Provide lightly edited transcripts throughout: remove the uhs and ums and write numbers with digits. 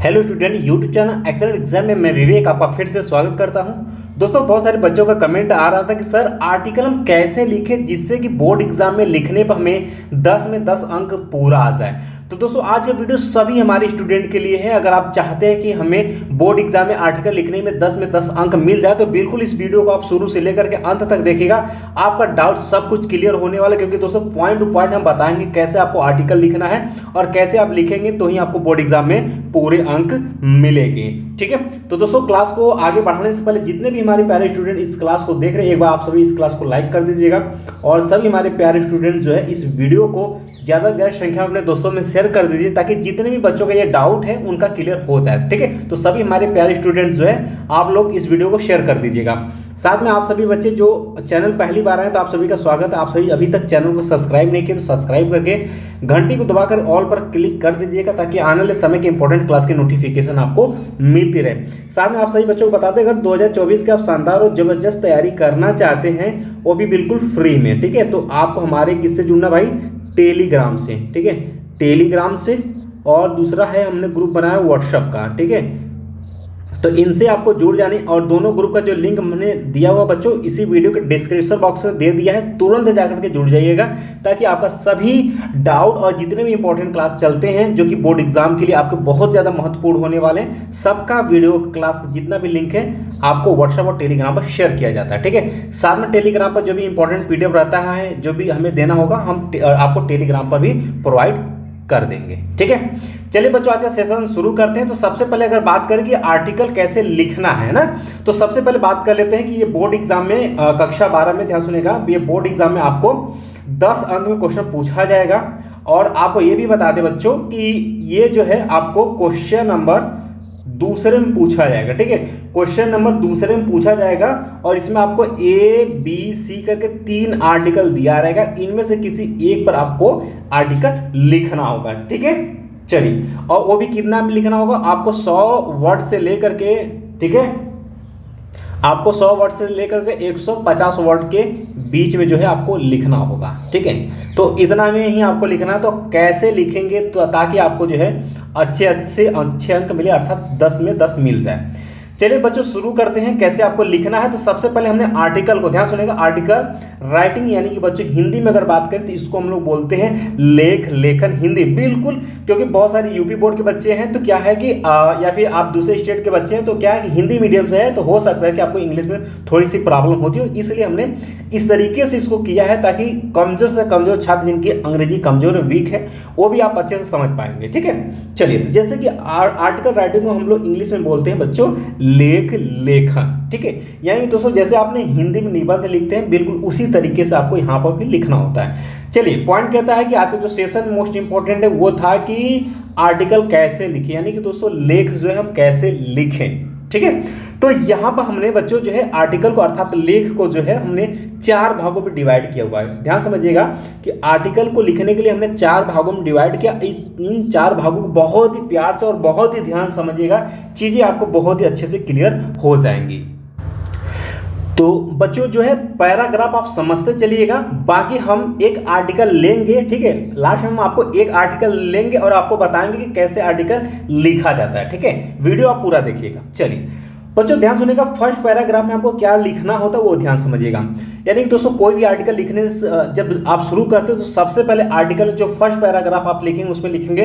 Hello student, YouTube channel excellent exam में मैं विवेक आपका फिर से स्वागत करता हूं। दोस्तों, बहुत सारे बच्चों का कमेंट आ रहा था कि सर आर्टिकल हम कैसे लिखें जिससे कि बोर्ड एग्जाम में लिखने पर हमें 10 में 10 अंक पूरा आ जाए। तो दोस्तों, आज का वीडियो सभी हमारे स्टूडेंट के लिए है। अगर आप चाहते हैं कि हमें बोर्ड एग्जाम में आर्टिकल लिखने में 10 में 10 अंक मिल जाए तो बिल्कुल इस वीडियो को आप शुरू से लेकर के अंत तक देखिएगा। आपका डाउट सब कुछ क्लियर होने वाला है, क्योंकि दोस्तों पॉइंट टू पॉइंट हम बताएंगे कैसे आपको आर्टिकल लिखना है और कैसे आप लिखेंगे तो ही आपको बोर्ड एग्जाम में पूरे अंक मिलेंगे। ठीक है, तो दोस्तों क्लास को आगे बढ़ाने से पहले जितने भी हमारे प्यारे स्टूडेंट इस क्लास को देख रहे हैं, एक बार आप सभी इस क्लास को लाइक कर दीजिएगा और सभी हमारे प्यारे स्टूडेंट जो है इस वीडियो को ज़्यादा से ज़्यादा संख्या में अपने दोस्तों में शेयर कर दीजिए, ताकि जितने भी बच्चों का ये डाउट है उनका क्लियर हो जाए। ठीक है, तो सभी हमारे प्यारे स्टूडेंट्स जो है आप लोग इस वीडियो को शेयर कर दीजिएगा। साथ में आप सभी बच्चे जो चैनल पहली बार आए तो आप सभी का स्वागत है। आप सभी अभी तक चैनल को सब्सक्राइब नहीं किए तो सब्सक्राइब करके घंटी को दबाकर ऑल पर क्लिक कर दीजिएगा, ताकि आने वाले समय के इंपॉर्टेंट क्लास की नोटिफिकेशन आपको मिलती रहे। साथ में आप सभी बच्चों को बताते हैं, अगर 2024 के आप शानदार और जबरदस्त तैयारी करना चाहते हैं वो भी बिल्कुल फ्री में, ठीक है, तो आपको हमारे किससे जुड़ना भाई, टेलीग्राम से। ठीक है, टेलीग्राम से, और दूसरा है हमने ग्रुप बनाया व्हाट्सएप का। ठीक है, तो इनसे आपको जुड़ जाने, और दोनों ग्रुप का जो लिंक हमने दिया हुआ बच्चों इसी वीडियो के डिस्क्रिप्शन बॉक्स में दे दिया है, तुरंत जाकर के जुड़ जाइएगा, ताकि आपका सभी डाउट और जितने भी इंपॉर्टेंट क्लास चलते हैं जो कि बोर्ड एग्जाम के लिए आपके बहुत ज़्यादा महत्वपूर्ण होने वाले हैं, सबका वीडियो क्लास जितना भी लिंक है आपको व्हाट्सएप और टेलीग्राम पर शेयर किया जाता है। ठीक है, साथ में टेलीग्राम पर जो भी इंपॉर्टेंट PDF रहता है, जो भी हमें देना होगा, हम आपको टेलीग्राम पर भी प्रोवाइड कर देंगे। ठीक है, चलिए बच्चों आज का सेशन शुरू करते हैं। तो सबसे पहले अगर बात करें कि आर्टिकल कैसे लिखना है ना, तो सबसे पहले बात कर लेते हैं कि ये बोर्ड एग्जाम में कक्षा 12 में, ध्यान सुनेगा, ये बोर्ड एग्जाम में आपको 10 अंक में क्वेश्चन पूछा जाएगा। और आपको ये भी बता दें बच्चों कि ये जो है आपको क्वेश्चन नंबर दूसरे में पूछा जाएगा। ठीक है, क्वेश्चन नंबर दूसरे में पूछा जाएगा और इसमें आपको ABC करके 3 आर्टिकल दिया रहेगा, इनमें से किसी एक पर आपको आर्टिकल लिखना होगा। ठीक है, चलिए, और वो भी कितना में लिखना होगा, आपको 100 वर्ड से लेकर के, ठीक है, आपको 100 वर्ड से लेकर के 150 वर्ड के बीच में जो है आपको लिखना होगा। ठीक है, तो इतना में ही आपको लिखना है। तो कैसे लिखेंगे तो ताकि आपको जो है अच्छे अंक मिले, अर्थात 10 में 10 मिल जाए। चलिए बच्चों शुरू करते हैं कैसे आपको लिखना है। तो सबसे पहले हमने आर्टिकल को, ध्यान सुनेगा, आर्टिकल राइटिंग यानी कि बच्चों हिंदी में अगर बात करें तो इसको हम लोग बोलते हैं लेखन हिंदी। बिल्कुल, क्योंकि बहुत सारे यूपी बोर्ड के बच्चे हैं तो क्या है कि या फिर आप दूसरे स्टेट के बच्चे हैं तो क्या है कि हिंदी मीडियम से है, तो हो सकता है कि आपको इंग्लिश में थोड़ी सी प्रॉब्लम होती हो, इसलिए हमने इस तरीके से इसको किया है ताकि कमजोर से कमजोर छात्र जिनकी अंग्रेजी कमजोर वीक है वो भी आप अच्छे से समझ पाएंगे। ठीक है, चलिए, तो जैसे कि आर्टिकल राइटिंग को हम लोग इंग्लिश में बोलते हैं बच्चों लेखन। ठीक है, यानी दोस्तों जैसे आपने हिंदी में निबंध लिखते हैं बिल्कुल उसी तरीके से आपको यहाँ पर भी लिखना होता है। चलिए, पॉइंट कहता है कि आज का जो सेशन मोस्ट इंपॉर्टेंट है वो था कि आर्टिकल कैसे लिखें, यानी कि दोस्तों लेख जो है हम कैसे लिखें। ठीक है, तो यहाँ पर हमने बच्चों जो है आर्टिकल को अर्थात लेख को जो है हमने 4 भागों में डिवाइड किया हुआ है। ध्यान समझिएगा कि आर्टिकल को लिखने के लिए हमने 4 भागों में डिवाइड किया। इन 4 भागों को बहुत ही प्यार से और बहुत ही ध्यान समझिएगा, चीजें आपको बहुत ही अच्छे से क्लियर हो जाएंगी। तो बच्चों जो है पैराग्राफ आप समझते चलिएगा, बाकी हम एक आर्टिकल लेंगे। ठीक है, लास्ट में हम आपको एक आर्टिकल लेंगे और आपको बताएंगे कि कैसे आर्टिकल लिखा जाता है। ठीक है, वीडियो आप पूरा देखिएगा। चलिए बच्चों ध्यान सुनिएगा, फर्स्ट पैराग्राफ में आपको क्या लिखना होता है वो ध्यान समझिएगा। यानी कि दोस्तों कोई भी आर्टिकल लिखने से जब आप शुरू करते हो तो सबसे पहले आर्टिकल जो फर्स्ट पैराग्राफ आप लिखेंगे उसमें लिखेंगे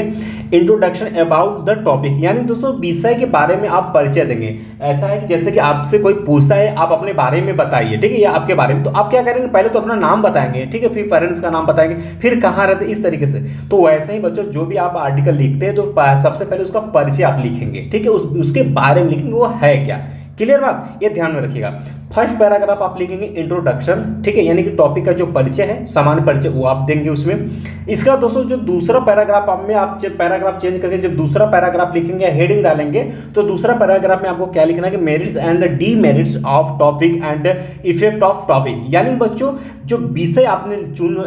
इंट्रोडक्शन अबाउट द टॉपिक, यानी दोस्तों विषय के बारे में आप परिचय देंगे। ऐसा है कि जैसे कि आपसे कोई पूछता है आप अपने बारे में बताइए, ठीक है, या आपके बारे में, तो आप क्या करेंगे, पहले तो अपना नाम बताएंगे, ठीक है, फिर पेरेंट्स का नाम बताएंगे, फिर कहाँ रहते, इस तरीके से। तो वैसे ही बच्चों जो भी आप आर्टिकल लिखते हैं तो सबसे पहले उसका परिचय आप लिखेंगे। ठीक है, उसके बारे में लिखेंगे वो है क्या, क्लियर बात, ये ध्यान में रखिएगा। फर्स्ट पैराग्राफ आप लिखेंगे इंट्रोडक्शन, ठीक है, यानी कि टॉपिक का जो परिचय है, सामान्य परिचय वो आप देंगे उसमें। इसका दोस्तों जो दूसरा पैराग्राफ आप में आप पैराग्राफ चेंज करके जब दूसरा पैराग्राफ लिखेंगे, हेडिंग डालेंगे, तो दूसरा पैराग्राफ में आपको क्या लिखना है कि merits and demerits of topic and effect of topic, यानी बच्चों जो विषय आपने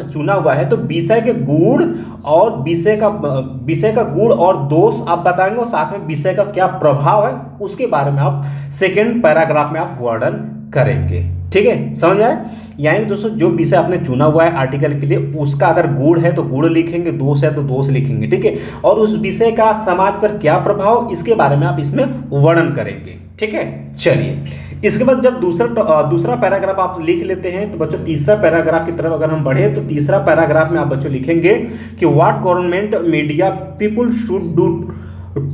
चुना हुआ है तो विषय के गुण और विषय का गुण और दोष आप बताएंगे, और साथ में विषय का क्या प्रभाव है उसके बारे में आप सेकेंड पैराग्राफ में आप वर्णन करेंगे। ठीक है, समझ में आए? यानी दोस्तों जो विषय आपने चुना हुआ है आर्टिकल के लिए, उसका अगर गुण है तो गुण लिखेंगे, दोष है तो दोष लिखेंगे, ठीक है। और उस विषय का समाज पर क्या प्रभाव, इसके बारे में आप इसमें वर्णन करेंगे, ठीक है। चलिए, इसके बाद जब दूसरा पैराग्राफ आप लिख लेते हैं तो बच्चों तीसरा पैराग्राफ की तरफ अगर हम बढ़े तो तीसरा पैराग्राफ में आप बच्चों लिखेंगे कि what government media people should do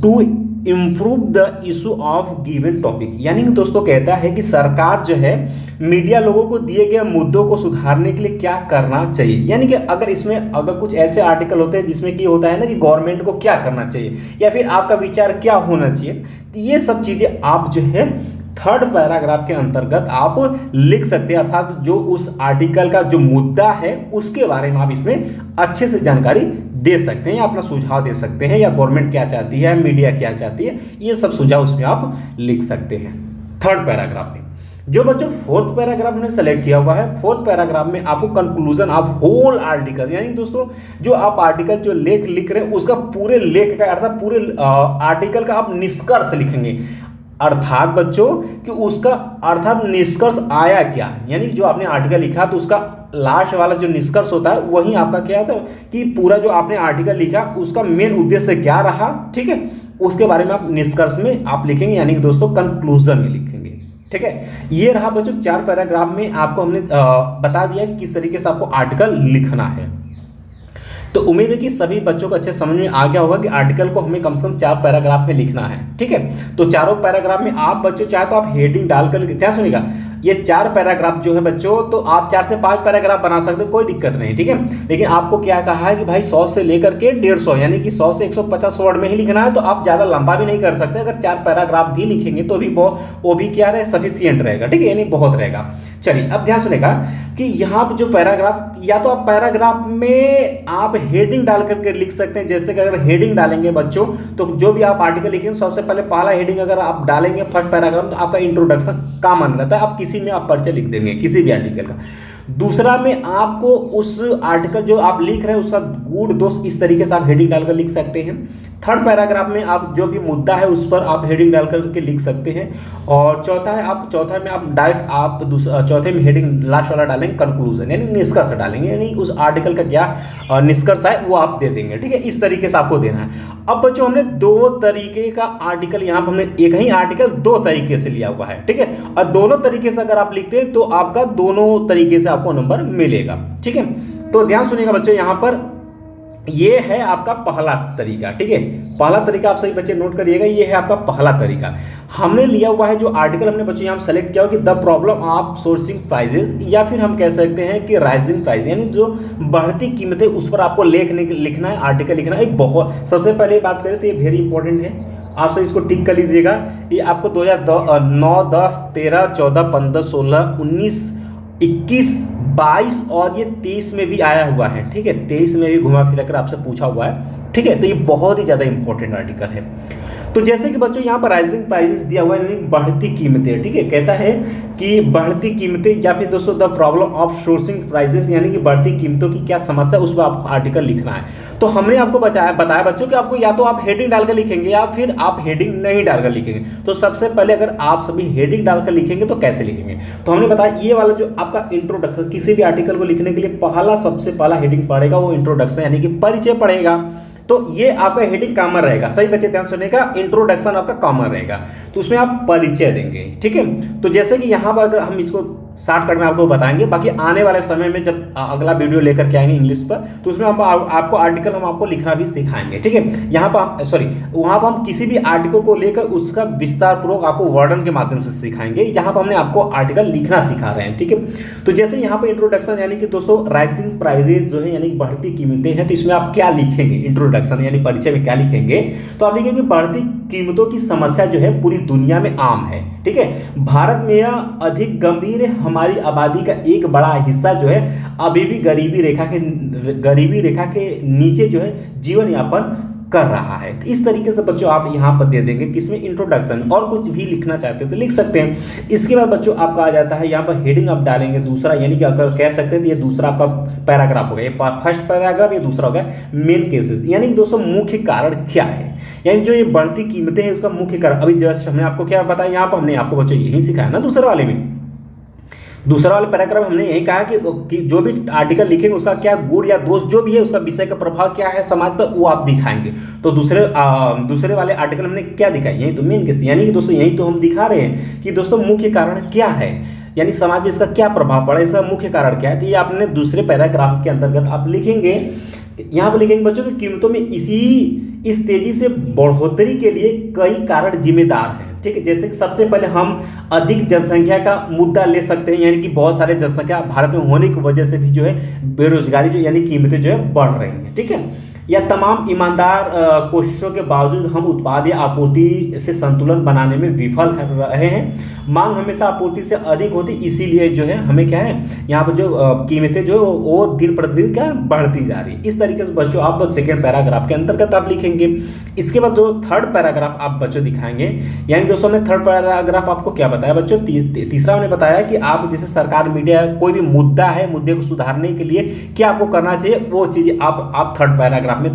to improve the issue of given topic. यानी कि दोस्तों कहता है कि सरकार जो है मीडिया लोगों को दिए गए मुद्दों को सुधारने के लिए क्या करना चाहिए। यानी कि अगर इसमें अगर कुछ ऐसे आर्टिकल होते हैं जिसमें कि होता है ना कि गवर्नमेंट को क्या करना चाहिए या फिर आपका विचार क्या होना चाहिए, तो ये सब चीज़ें आप जो है थर्ड पैराग्राफ के अंतर्गत आप लिख सकते हैं। अर्थात जो उस आर्टिकल का जो मुद्दा है उसके बारे में आप इसमें अच्छे से जानकारी दे सकते हैं या अपना सुझाव दे सकते हैं, या गवर्नमेंट क्या चाहती है, मीडिया क्या चाहती है, ये सब सुझाव उसमें आप लिख सकते हैं थर्ड पैराग्राफ में। जो बच्चों फोर्थ पैराग्राफ हमने सेलेक्ट किया हुआ है, फोर्थ पैराग्राफ में आपको कंक्लूजन ऑफ होल आर्टिकल, यानी दोस्तों जो आप आर्टिकल जो लेख लिख रहे हैं उसका पूरे लेख का अर्थात पूरे आर्टिकल का आप निष्कर्ष लिखेंगे। अर्थात बच्चों कि उसका अर्थात निष्कर्ष आया क्या, यानी जो आपने आर्टिकल लिखा तो उसका लास्ट वाला जो निष्कर्ष होता है वही आपका क्या था कि पूरा जो आपने आर्टिकल लिखा उसका मेन उद्देश्य क्या रहा, ठीक है, उसके बारे में आप निष्कर्ष में आप लिखेंगे, यानी कि दोस्तों कंक्लूजन में लिखेंगे, ठीक है। ये रहा बच्चों 4 पैराग्राफ में आपको हमने बता दिया कि किस तरीके से आपको आर्टिकल लिखना है। तो उम्मीद है कि सभी बच्चों को अच्छे समझ में आ गया होगा कि आर्टिकल को हमें कम से कम 4 पैराग्राफ में लिखना है, ठीक है। तो चारों पैराग्राफ में आप बच्चों चाहे तो आप हेडिंग डालकर, ध्यान सुनिएगा, ये 4 पैराग्राफ जो है बच्चों तो आप 4 से 5 पैराग्राफ बना सकते हो, कोई दिक्कत नहीं, ठीक है। लेकिन आपको क्या कहा है कि भाई 100 से लेकर के 150 यानी कि 100 से 150 वर्ड में ही लिखना है। तो आप ज़्यादा लंबा भी नहीं कर सकते, अगर 4 पैराग्राफ भी लिखेंगे तो भी वो भी क्या रहे, सफिशियंट रहेगा, ठीक है, यानी बहुत रहेगा। चलिए अब ध्यान सुनेगा कि यहाँ पर जो पैराग्राफ, या तो आप पैराग्राफ में आप हेडिंग डाल करके लिख सकते हैं। जैसे कि अगर हेडिंग डालेंगे बच्चों तो जो भी आप आर्टिकल लिखेंगे सबसे पहले पहला हेडिंग अगर आप डालेंगे फर्स्ट पैराग्राफ तो आपका इंट्रोडक्शन कॉमन रहता है, आप किसी में आप परिचय लिख देंगे किसी भी आर्टिकल का। दूसरा में आपको उस आर्टिकल जो आप लिख रहे हैं उसका गुण दोष इस तरीके से आप हेडिंग डालकर लिख सकते हैं। थर्ड पैराग्राफ में आप जो भी मुद्दा है उस पर आप हेडिंग डाल करके लिख सकते हैं। और चौथा में आप डायरेक्ट आप चौथे में हेडिंग लास्ट वाला डालेंगे कंक्लूजन, यानी निष्कर्ष डालेंगे, यानी उस आर्टिकल का क्या निष्कर्ष है वो आप दे देंगे, ठीक है। इस तरीके से आपको देना है। अब बच्चों हमने 2 तरीके का आर्टिकल, यहाँ पर हमने एक ही आर्टिकल 2 तरीके से लिया हुआ है, ठीक है। और दोनों तरीके से अगर आप लिखते हैं तो आपका दोनों तरीके से आपको नंबर मिलेगा, ठीक है। तो ध्यान सुनिएगा बच्चों, यहाँ पर ये है आपका पहला तरीका, ठीक है। पहला तरीका आप सभी बच्चे नोट करिएगा, ये है आपका पहला तरीका। हमने लिया हुआ है जो आर्टिकल हमने बच्चों यहाँ सेलेक्ट किया हो कि the problem of sourcing prices, या फिर हम कह सकते हैं कि राइजिंग प्राइस, यानी जो बढ़ती कीमतें उस पर आपको लिखना है, आर्टिकल लिखना है। बहुत सबसे पहले बात करें तो ये वेरी इंपॉर्टेंट है, आप सब इसको टिक कर लीजिएगा। ये आपको 2009, 10, 13, 14, 15, 16, 19, 21, 22 और ये 23 में भी आया हुआ है, ठीक है। 23 में भी घुमा फिरा कर आपसे पूछा हुआ है, ठीक है। तो ये बहुत ही ज़्यादा इंपॉर्टेंट आर्टिकल है। तो जैसे कि बच्चों यहाँ पर राइजिंग प्राइसेस दिया हुआ है, यानी बढ़ती कीमतें, ठीक है। कहता है कि बढ़ती कीमतें, या फिर दोस्तों the problem of sourcing prices, यानी कि बढ़ती कीमतों की क्या समस्या, उस पर आपको आर्टिकल लिखना है। तो हमने आपको बताया बच्चों कि आपको या तो आप हेडिंग डालकर लिखेंगे या फिर आप हेडिंग नहीं डालकर लिखेंगे। तो सबसे पहले अगर आप सभी हेडिंग डालकर लिखेंगे तो कैसे लिखेंगे, तो हमने बताया ये वाला जो आपका इंट्रोडक्शन, किसी भी आर्टिकल को लिखने के लिए सबसे पहला हेडिंग पड़ेगा वो इंट्रोडक्शन, यानी कि परिचय पड़ेगा। तो ये आपका हेडिंग कॉमन रहेगा, सही बच्चे ध्यान सुनेगा, इंट्रोडक्शन आपका कॉमन रहेगा, तो उसमें आप परिचय देंगे, ठीक है। तो जैसे कि यहाँ पर अगर हम इसको शॉर्टकट में आपको बताएंगे, बाकी आने वाले समय में जब अगला वीडियो लेकर के आएंगे इंग्लिश पर तो उसमें हम आपको आर्टिकल हम आपको लिखना भी सिखाएंगे, ठीक है। यहाँ पर वहाँ पर हम किसी भी आर्टिकल को लेकर उसका विस्तार पूर्वक आपको वर्णन के माध्यम से सिखाएंगे। यहाँ पर हमने आपको आर्टिकल लिखना सिखा रहे हैं, ठीक है। तो जैसे यहाँ पर इंट्रोडक्शन, यानी कि दोस्तों राइजिंग प्राइजेज जो है यानी बढ़ती कीमतें हैं, तो इसमें आप क्या लिखेंगे, इंट्रोडक्शन यानी परिचय में क्या लिखेंगे, तो आप लिखेंगे बढ़ती कीमतों की समस्या जो है पूरी दुनिया में आम है, ठीक है। भारत में यह अधिक गंभीर है, हमारी आबादी का एक बड़ा हिस्सा जो है अभी भी गरीबी रेखा के नीचे जो है जीवन यापन कर रहा है। तो इस तरीके से बच्चों आप यहाँ पर दे देंगे किसमें, इंट्रोडक्शन। और कुछ भी लिखना चाहते हैं तो लिख सकते हैं। इसके बाद बच्चों आपका आ जाता है यहाँ पर हेडिंग आप डालेंगे दूसरा, यानी कि अगर कह सकते हैं तो ये दूसरा आपका पैराग्राफ हो गया, ये फर्स्ट पैराग्राफ, ये दूसरा हो गया मेन केसेस, यानी कि दोस्तों मुख्य कारण क्या है, यानी जो ये बढ़ती कीमतें हैं उसका मुख्य कारण। अभी जस्ट हमने आपको क्या बताया, यहाँ पर हमने आपको बच्चों यही सिखाया ना दूसरे वाले में। दूसरा वाला पैराग्राफ हमने यही कहा कि जो भी आर्टिकल लिखेंगे उसका क्या गुण या दोष जो भी है, उसका विषय का प्रभाव क्या है समाज पर, वो आप दिखाएंगे। तो दूसरे वाले आर्टिकल हमने क्या दिखाया, यही तो मेन केस, यानी कि दोस्तों यही तो हम दिखा रहे हैं कि दोस्तों मुख्य कारण क्या है, यानी समाज में इसका क्या प्रभाव पड़ा, इसका मुख्य कारण क्या है। तो ये आपने दूसरे पैराग्राफ के अंतर्गत आप लिखेंगे। यहाँ पर लिखेंगे बच्चों की कीमतों में इस तेजी से बढ़ोतरी के लिए कई कारण जिम्मेदार हैं। ठीक है, जैसे कि सबसे पहले हम अधिक जनसंख्या का मुद्दा ले सकते हैं, यानी कि बहुत सारे जनसंख्या भारत में होने की वजह से भी जो है बेरोजगारी जो यानी कीमतें जो है बढ़ रही हैं। ठीक है, या तमाम ईमानदार कोशिशों के बावजूद हम उत्पाद या आपूर्ति से संतुलन बनाने में विफल रहे हैं। मांग हमेशा आपूर्ति से अधिक होती, इसीलिए जो है हमें क्या है यहाँ पर जो कीमतें जो वो दिन प्रतिदिन क्या बढ़ती जा रही है। इस तरीके से बच्चों आप सेकेंड पैराग्राफ के अंतर्गत आप लिखेंगे। इसके बाद जो थर्ड पैराग्राफ आप बच्चों दिखाएंगे, यानी दोस्तों हमने थर्ड पैराग्राफ आपको क्या बताया बच्चों, तीसरा हमने बताया कि आप जैसे सरकार मीडिया कोई भी मुद्दा है, मुद्दे को सुधारने के लिए क्या आपको करना चाहिए, वो चीज़ आप थर्ड पैराग्राफ में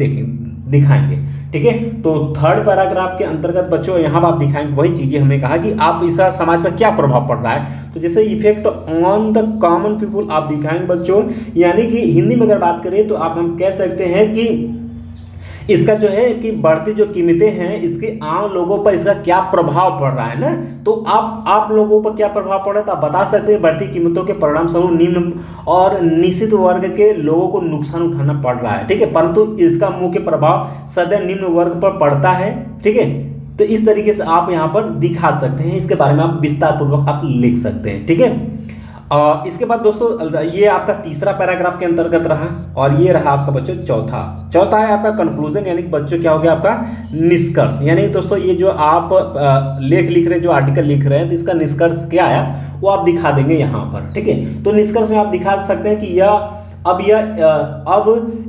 दिखाएंगे। ठीक है, तो थर्ड पैराग्राफ के अंतर्गत बच्चों यहाँ पर आप दिखाएंगे वही चीजें हमने कहा कि आप इसका समाज पर क्या प्रभाव पड़ रहा है। तो जैसे effect on the common people आप दिखाएंगे बच्चों, यानी कि हिंदी में अगर बात करें तो आप हम कह सकते हैं कि इसका जो है कि बढ़ती जो कीमतें हैं इसके आम लोगों पर इसका क्या प्रभाव पड़ रहा है ना। तो आप लोगों पर क्या प्रभाव पड़ रहा है तो आप बता सकते हैं बढ़ती कीमतों के परिणाम स्वरूप निम्न और निश्चित वर्ग के लोगों को नुकसान उठाना पड़ रहा है। ठीक है, परंतु इसका मुख्य प्रभाव सदैव निम्न वर्ग पर पड़ता है। ठीक है, तो इस तरीके से आप यहाँ पर दिखा सकते हैं, इसके बारे में आप विस्तार पूर्वक आप लिख सकते हैं। ठीक है, इसके बाद दोस्तों ये आपका तीसरा पैराग्राफ के अंतर्गत रहा, और ये रहा आपका बच्चों चौथा है आपका कंक्लूजन, यानी बच्चों क्या हो गया आपका निष्कर्ष। यानी दोस्तों ये जो आप लेख लिख रहे हैं, जो आर्टिकल लिख रहे हैं, तो इसका निष्कर्ष क्या आया वो आप दिखा देंगे यहाँ पर। ठीक है, तो निष्कर्ष में आप दिखा सकते हैं कि अब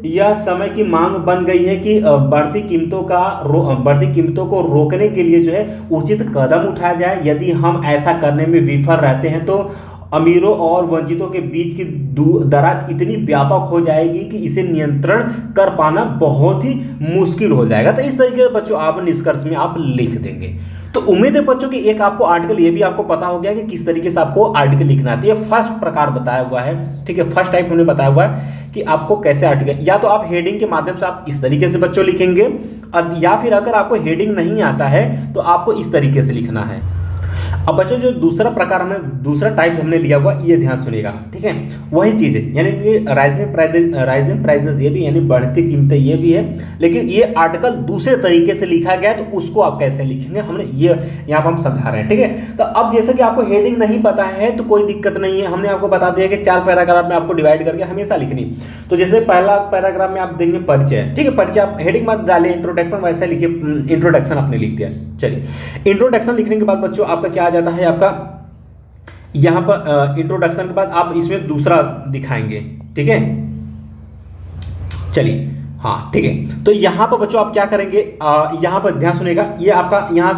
यह समय की मांग बन गई है कि बढ़ती कीमतों को रोकने के लिए जो है उचित कदम उठाया जाए। यदि हम ऐसा करने में विफल रहते हैं तो अमीरों और वंचितों के बीच की दरार इतनी व्यापक हो जाएगी कि इसे नियंत्रण कर पाना बहुत ही मुश्किल हो जाएगा। तो इस तरीके से बच्चों आप निष्कर्ष में आप लिख देंगे। तो उम्मीद है बच्चों कि एक आपको आर्टिकल ये भी आपको पता हो गया कि किस तरीके से आपको आर्टिकल लिखना है। ये फर्स्ट प्रकार बताया हुआ है। ठीक है, फर्स्ट टाइप हमने बताया हुआ है कि आपको कैसे आर्टिकल, या तो आप हेडिंग के माध्यम से आप इस तरीके से बच्चों लिखेंगे, या फिर अगर आपको हेडिंग नहीं आता है तो आपको इस तरीके से लिखना है। अब बच्चों जो दूसरा प्रकार दूसरा टाइप हमने लिया हुआ, ये ध्यान सुनिएगा। ठीक है, वही चीज़ है, यानी कि राइजिंग प्राइजेस ये भी, यानी बढ़ती कीमतें ये भी है, लेकिन ये आर्टिकल दूसरे तरीके से लिखा गया है, तो उसको आप कैसे लिखेंगे हमने ये यहाँ पर हम समझा रहे हैं। ठीक है, तो अब जैसे कि आपको हेडिंग नहीं पता है तो कोई दिक्कत नहीं है, हमने आपको बता दिया कि 4 पैराग्राफ में आपको डिवाइड करके हमेशा लिखनी। तो जैसे पहला पैराग्राफ में आप देंगे परिचय। ठीक है, परिचय आप हेडिंग मत डालें, इंट्रोडक्शन वैसे लिखिए, इंट्रोडक्शन आपने लिख दिया। चलिए, इंट्रोडक्शन लिखने के बाद बच्चों आपका क्या आ जाता है, आपका यहां पर इंट्रोडक्शन के बाद आप इसमें दूसरा दिखाएंगे। ठीक है, चलिए, हाँ ठीक है, तो यहाँ पर बच्चों आप क्या करेंगे, यहाँ पर ध्यान सुनेगा, ये आपका यहाँ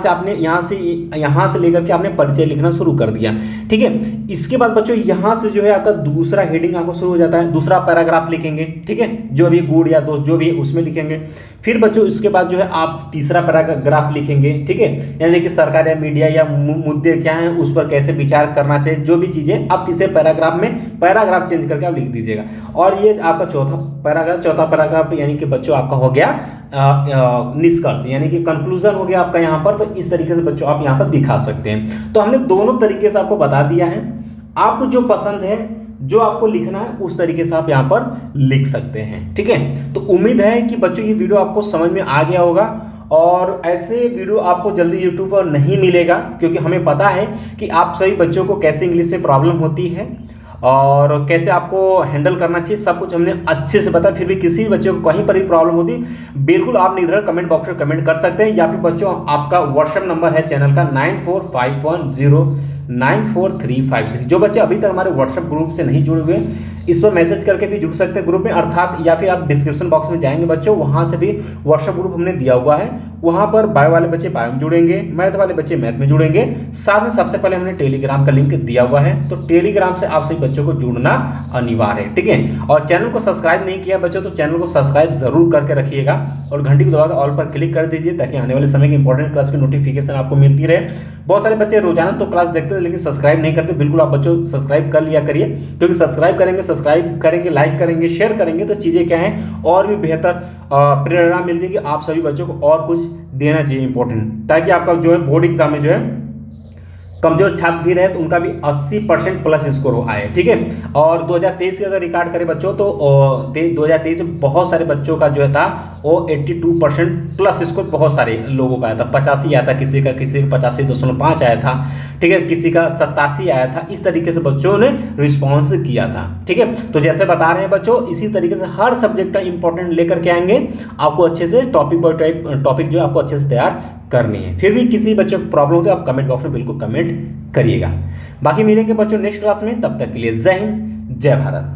से लेकर के आपने परिचय लिखना शुरू कर दिया। ठीक है, इसके बाद बच्चों यहाँ से जो है आपका दूसरा हेडिंग आपको शुरू हो जाता है, दूसरा पैराग्राफ लिखेंगे। ठीक है, जो भी गुण या दोष जो भी है उसमें लिखेंगे। फिर बच्चों इसके बाद जो है आप तीसरा पैराग्राफ लिखेंगे। ठीक है, यानी कि सरकार या मीडिया या मुद्दे क्या हैं उस पर कैसे विचार करना चाहिए, जो भी चीज़ें आप तीसरे पैराग्राफ में पैराग्राफ चेंज करके आप लिख दीजिएगा। और ये आपका चौथा पैराग्राफ यानी कि बच्चों आपका हो गया निष्कर्ष, यानी कि कंक्लूजन हो गया आपका यहाँ पर। तो इस तरीके से बच्चों आप यहाँ पर दिखा सकते हैं। तो हमने दोनों तरीके से आपको बता दिया है, आपको जो पसंद है, जो आपको लिखना है उस तरीके से आप यहाँ पर लिख सकते हैं। ठीक है, तो उम्मीद है कि बच्चों ये वीडियो आपको समझ में आ गया होगा, और ऐसे वीडियो आपको जल्दी यूट्यूब पर नहीं मिलेगा, क्योंकि हमें पता है कि आप सभी बच्चों को कैसे इंग्लिश से प्रॉब्लम होती है और कैसे आपको हैंडल करना चाहिए, सब कुछ हमने अच्छे से बताया। फिर भी किसी भी बच्चे को कहीं पर भी प्रॉब्लम होती, बिल्कुल आप निर्धारित कमेंट बॉक्स में कमेंट कर सकते हैं, या फिर बच्चों आपका व्हाट्सएप नंबर है चैनल का 9451094356। जो बच्चे अभी तक हमारे व्हाट्सएप ग्रुप से नहीं जुड़े हुए इस पर मैसेज करके भी जुड़ सकते हैं ग्रुप में, अर्थात या फिर आप डिस्क्रिप्शन बॉक्स में जाएंगे बच्चों, वहाँ से भी व्हाट्सएप ग्रुप हमने दिया हुआ है। वहाँ पर बायो वाले बच्चे बायो में जुड़ेंगे, मैथ वाले बच्चे मैथ में जुड़ेंगे। साथ में सबसे पहले हमने टेलीग्राम का लिंक दिया हुआ है, तो टेलीग्राम से आप सभी बच्चों को जुड़ना अनिवार्य है, ठीक है। और चैनल को सब्सक्राइब नहीं किया बच्चों तो चैनल को सब्सक्राइब जरूर करके रखिएगा और घंटी को दबाकर ऑल पर क्लिक कर दीजिए, ताकि आने वाले समय की इंपॉर्टेंट क्लास की नोटिफिकेशन आपको मिलती रहे। बहुत सारे बच्चे रोजाना तो क्लास देखते हैं लेकिन सब्सक्राइब नहीं करते, बिल्कुल आप बच्चों सब्सक्राइब कर लिया करिए, क्योंकि सब्सक्राइब करेंगे, लाइक करेंगे, शेयर करेंगे तो चीज़ें क्या हैं और भी बेहतर प्रेरणा मिलती है कि आप सभी बच्चों को और कुछ देना चाहिए इंपॉर्टेंट, ताकि आपका जो है बोर्ड एग्जाम में जो है कमजोर छात्र भी रहे तो उनका भी 80% प्लस स्कोर आए, ठीक है। और 2023 की अगर रिकॉर्ड करें बच्चों तो 2023 में बहुत सारे बच्चों का जो है था वो 82% प्लस स्कोर बहुत सारे लोगों का आया था, 85 आया था किसी का 85.5 आया था, ठीक है, किसी का 87 आया था। इस तरीके से बच्चों ने रिस्पॉन्स किया था, ठीक है। तो जैसे बता रहे हैं बच्चों, इसी तरीके से हर सब्जेक्ट का इंपॉर्टेंट लेकर के आएंगे, आपको अच्छे से टॉपिक बाय टॉपिक जो है आपको अच्छे से तैयार करनी है। फिर भी किसी बच्चों को प्रॉब्लम हो तो आप कमेंट बॉक्स में बिल्कुल कमेंट करिएगा। बाकी मिलेंगे बच्चों नेक्स्ट क्लास में, तब तक के लिए जय हिंद, जय भारत।